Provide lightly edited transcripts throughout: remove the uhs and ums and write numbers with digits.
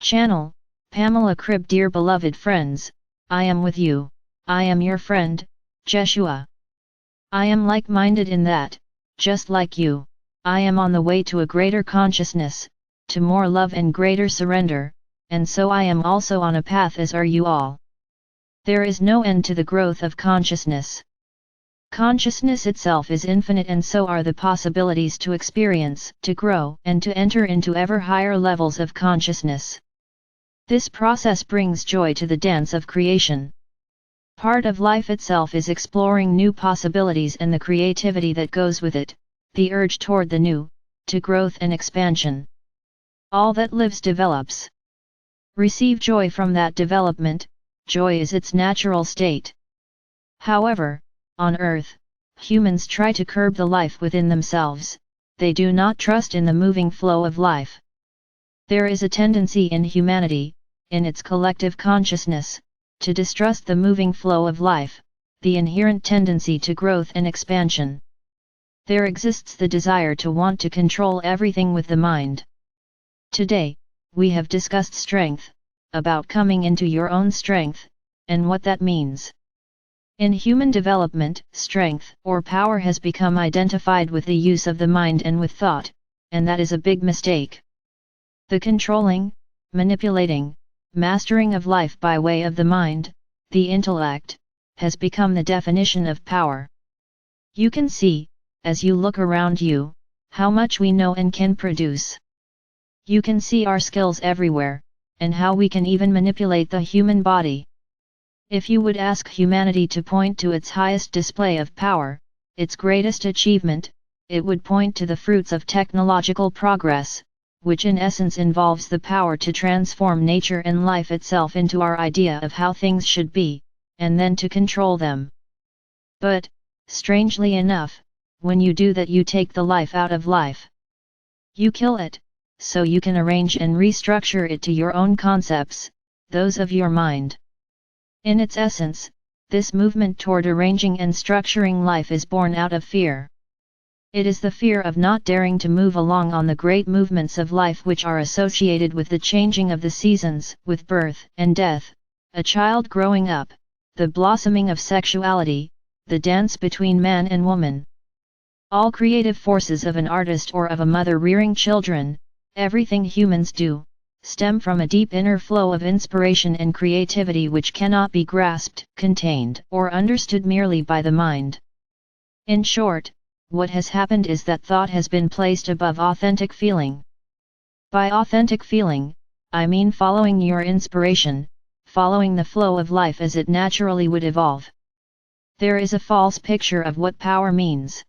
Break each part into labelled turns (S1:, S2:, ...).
S1: Channel, Pamela Cribb. Dear beloved friends, I am with you, I am your friend, Jeshua. I am like-minded in that, just like you, I am on the way to a greater consciousness, to more love and greater surrender, and so I am also on a path, as are you all. There is no end to the growth of consciousness. Consciousness itself is infinite, and so are the possibilities to experience, to grow, and to enter into ever higher levels of consciousness. This process brings joy to the dance of creation. Part of life itself is exploring new possibilities and the creativity that goes with it, the urge toward the new, to growth and expansion. All that lives develops. Receive joy from that development. Joy is its natural state. However, on earth, humans try to curb the life within themselves, they do not trust in the moving flow of life. There is a tendency in humanity, in its collective consciousness, to distrust the moving flow of life, the inherent tendency to growth and expansion. There exists the desire to want to control everything with the mind. Today, we have discussed strength, about coming into your own strength, and what that means. In human development, strength or power has become identified with the use of the mind and with thought, and that is a big mistake. The controlling, manipulating, mastering of life by way of the mind, the intellect, has become the definition of power. You can see, as you look around you, how much we know and can produce. You can see our skills everywhere, and how we can even manipulate the human body. If you would ask humanity to point to its highest display of power, its greatest achievement, it would point to the fruits of technological progress, which in essence involves the power to transform nature and life itself into our idea of how things should be, and then to control them. But, strangely enough, when you do that, you take the life out of life. You kill it, so you can arrange and restructure it to your own concepts, those of your mind. In its essence, this movement toward arranging and structuring life is born out of fear. It is the fear of not daring to move along on the great movements of life which are associated with the changing of the seasons, with birth and death, a child growing up, the blossoming of sexuality, the dance between man and woman. All creative forces of an artist or of a mother rearing children, everything humans do, stem from a deep inner flow of inspiration and creativity which cannot be grasped, contained, or understood merely by the mind. In short, what has happened is that thought has been placed above authentic feeling. By authentic feeling, I mean following your inspiration, following the flow of life as it naturally would evolve. There is a false picture of what power means.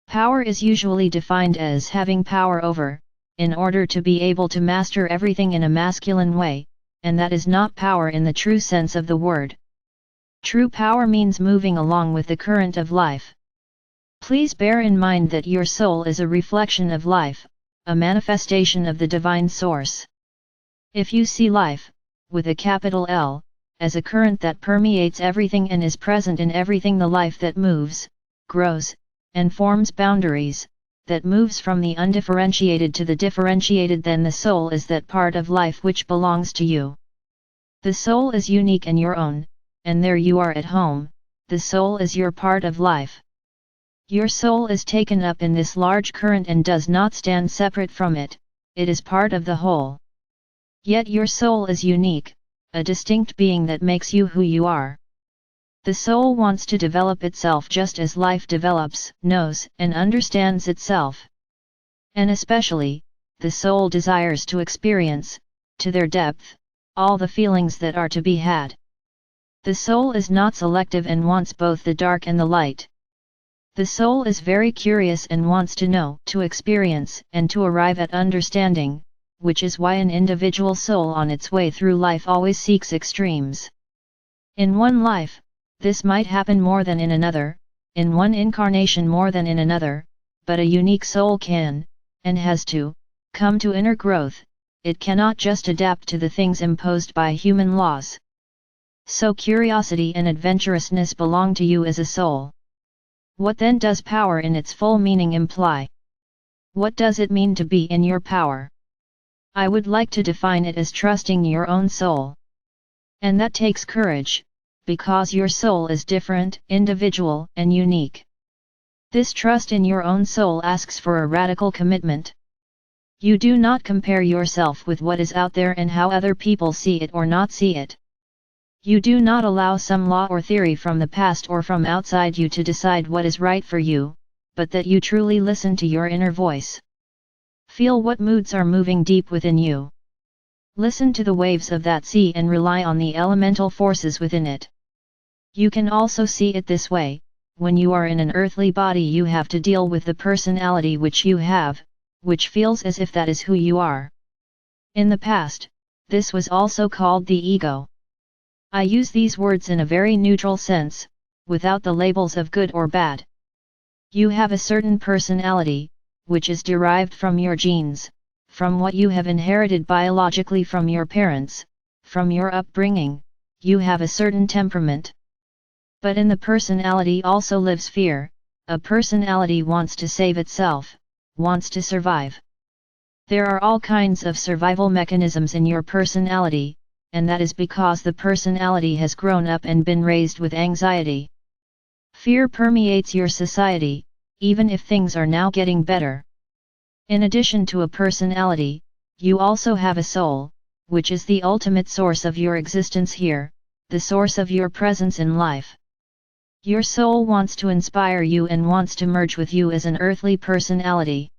S1: Power is usually defined as having power over, in order to be able to master everything in a masculine way, and that is not power in the true sense of the word. True power means moving along with the current of life. Please bear in mind that your soul is a reflection of life, a manifestation of the divine source. If you see life, with a capital L, as a current that permeates everything and is present in everything, the life that moves, grows, and forms boundaries, that moves from the undifferentiated to the differentiated, then the soul is that part of life which belongs to you. The soul is unique and your own, and there you are at home. The soul is your part of life. Your soul is taken up in this large current and does not stand separate from it, it is part of the whole. Yet your soul is unique, a distinct being that makes you who you are. The soul wants to develop itself just as life develops, knows, and understands itself. And especially, the soul desires to experience, to their depth, all the feelings that are to be had. The soul is not selective and wants both the dark and the light. The soul is very curious and wants to know, to experience, and to arrive at understanding, which is why an individual soul on its way through life always seeks extremes. In one life, this might happen more than in another, in one incarnation more than in another, but a unique soul can, and has to, come to inner growth. It cannot just adapt to the things imposed by human laws. So curiosity and adventurousness belong to you as a soul. What then does power in its full meaning imply? What does it mean to be in your power? I would like to define it as trusting your own soul. And that takes courage, because your soul is different, individual, and unique. This trust in your own soul asks for a radical commitment. You do not compare yourself with what is out there and how other people see it or not see it. You do not allow some law or theory from the past or from outside you to decide what is right for you, but that you truly listen to your inner voice. Feel what moods are moving deep within you. Listen to the waves of that sea and rely on the elemental forces within it. You can also see it this way: when you are in an earthly body, you have to deal with the personality which you have, which feels as if that is who you are. In the past, this was also called the ego. I use these words in a very neutral sense, without the labels of good or bad. You have a certain personality, which is derived from your genes, from what you have inherited biologically from your parents, from your upbringing. You have a certain temperament. But in the personality also lives fear. A personality wants to save itself, wants to survive. There are all kinds of survival mechanisms in your personality, and that is because the personality has grown up and been raised with anxiety. Fear permeates your society, even if things are now getting better. In addition to a personality, you also have a soul, which is the ultimate source of your existence here, the source of your presence in life. Your soul wants to inspire you and wants to merge with you as an earthly personality.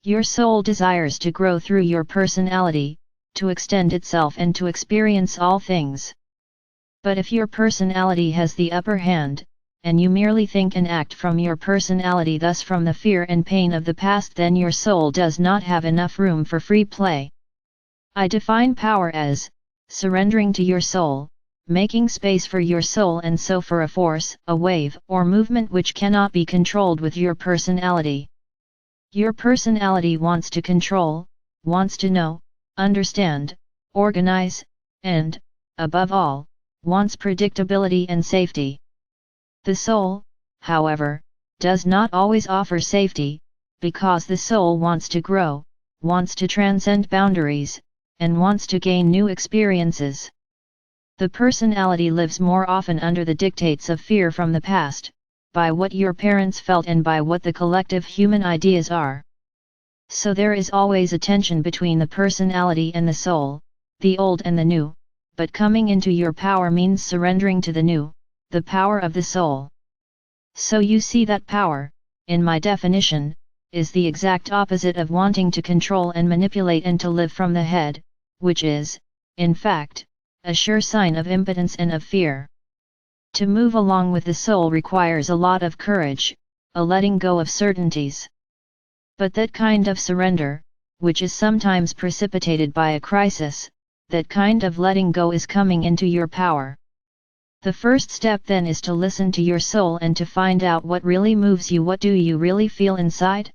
S1: Your soul desires to grow through your personality, to extend itself and to experience all things. But if your personality has the upper hand, and you merely think and act from your personality, thus from the fear and pain of the past, then your soul does not have enough room for free play. I define power as surrendering to your soul, making space for your soul, and so for a force, a wave, or movement which cannot be controlled with your personality. Your personality wants to control, wants to know, understand, organize, and, above all, wants predictability and safety. The soul, however, does not always offer safety, because the soul wants to grow, wants to transcend boundaries, and wants to gain new experiences. The personality lives more often under the dictates of fear from the past, by what your parents felt and by what the collective human ideas are. So there is always a tension between the personality and the soul, the old and the new, but coming into your power means surrendering to the new, the power of the soul. So you see that power, in my definition, is the exact opposite of wanting to control and manipulate and to live from the head, which is, in fact, a sure sign of impotence and of fear. To move along with the soul requires a lot of courage, a letting go of certainties. But that kind of surrender, which is sometimes precipitated by a crisis, that kind of letting go is coming into your power. The first step then is to listen to your soul and to find out what really moves you. What do you really feel inside?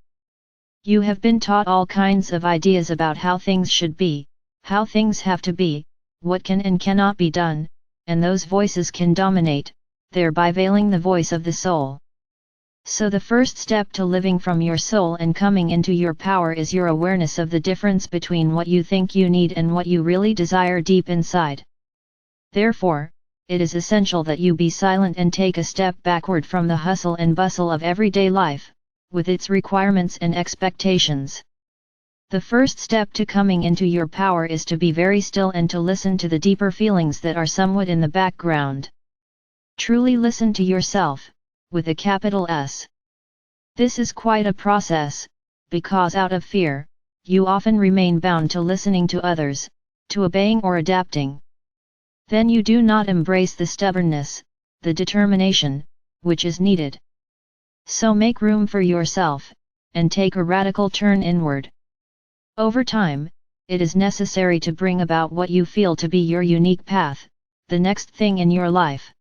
S1: You have been taught all kinds of ideas about how things should be, how things have to be, what can and cannot be done, and those voices can dominate, thereby veiling the voice of the soul. So the first step to living from your soul and coming into your power is your awareness of the difference between what you think you need and what you really desire deep inside. Therefore, it is essential that you be silent and take a step backward from the hustle and bustle of everyday life, with its requirements and expectations. The first step to coming into your power is to be very still and to listen to the deeper feelings that are somewhat in the background. Truly listen to yourself, with a capital S. This is quite a process, because out of fear, you often remain bound to listening to others, to obeying or adapting. Then you do not embrace the stubbornness, the determination, which is needed. So make room for yourself, and take a radical turn inward. Over time, it is necessary to bring about what you feel to be your unique path, the next thing in your life.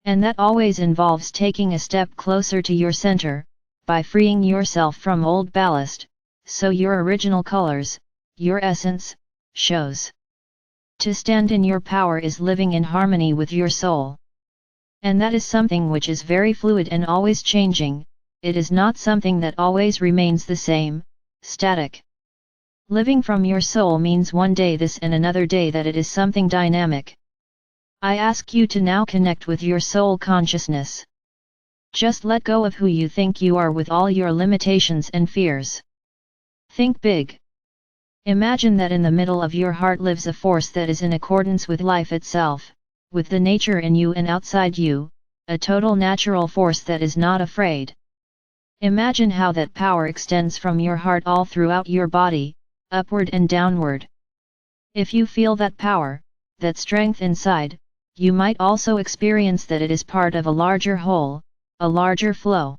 S1: And that always involves taking a step closer to your center, by freeing yourself from old ballast, so your original colors, your essence, shows. To stand in your power is living in harmony with your soul. And that is something which is very fluid and always changing. It is not something that always remains the same, static. Living from your soul means one day this and another day that it is something dynamic. I ask you to now connect with your soul consciousness. Just let go of who you think you are with all your limitations and fears. Think big. Imagine that in the middle of your heart lives a force that is in accordance with life itself, with the nature in you and outside you, a total natural force that is not afraid. Imagine how that power extends from your heart all throughout your body, upward and downward. If you feel that power, that strength inside, you might also experience that it is part of a larger whole, a larger flow.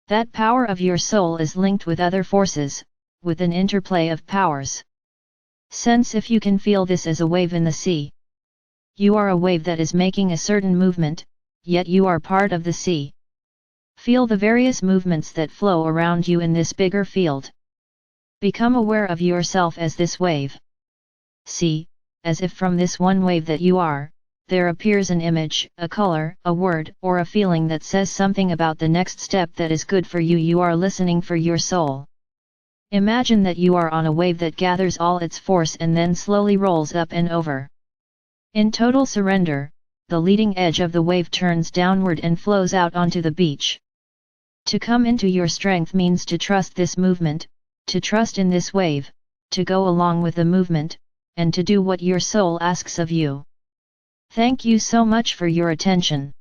S1: That power of your soul is linked with other forces, with an interplay of powers. Sense if you can feel this as a wave in the sea. You are a wave that is making a certain movement, yet you are part of the sea. Feel the various movements that flow around you in this bigger field. Become aware of yourself as this wave. See, as if from this one wave that you are, there appears an image, a color, a word, or a feeling that says something about the next step that is good for you. You are listening for your soul. Imagine that you are on a wave that gathers all its force and then slowly rolls up and over. In total surrender, the leading edge of the wave turns downward and flows out onto the beach. To come into your strength means to trust this movement, to trust in this wave, to go along with the movement, and to do what your soul asks of you. Thank you so much for your attention.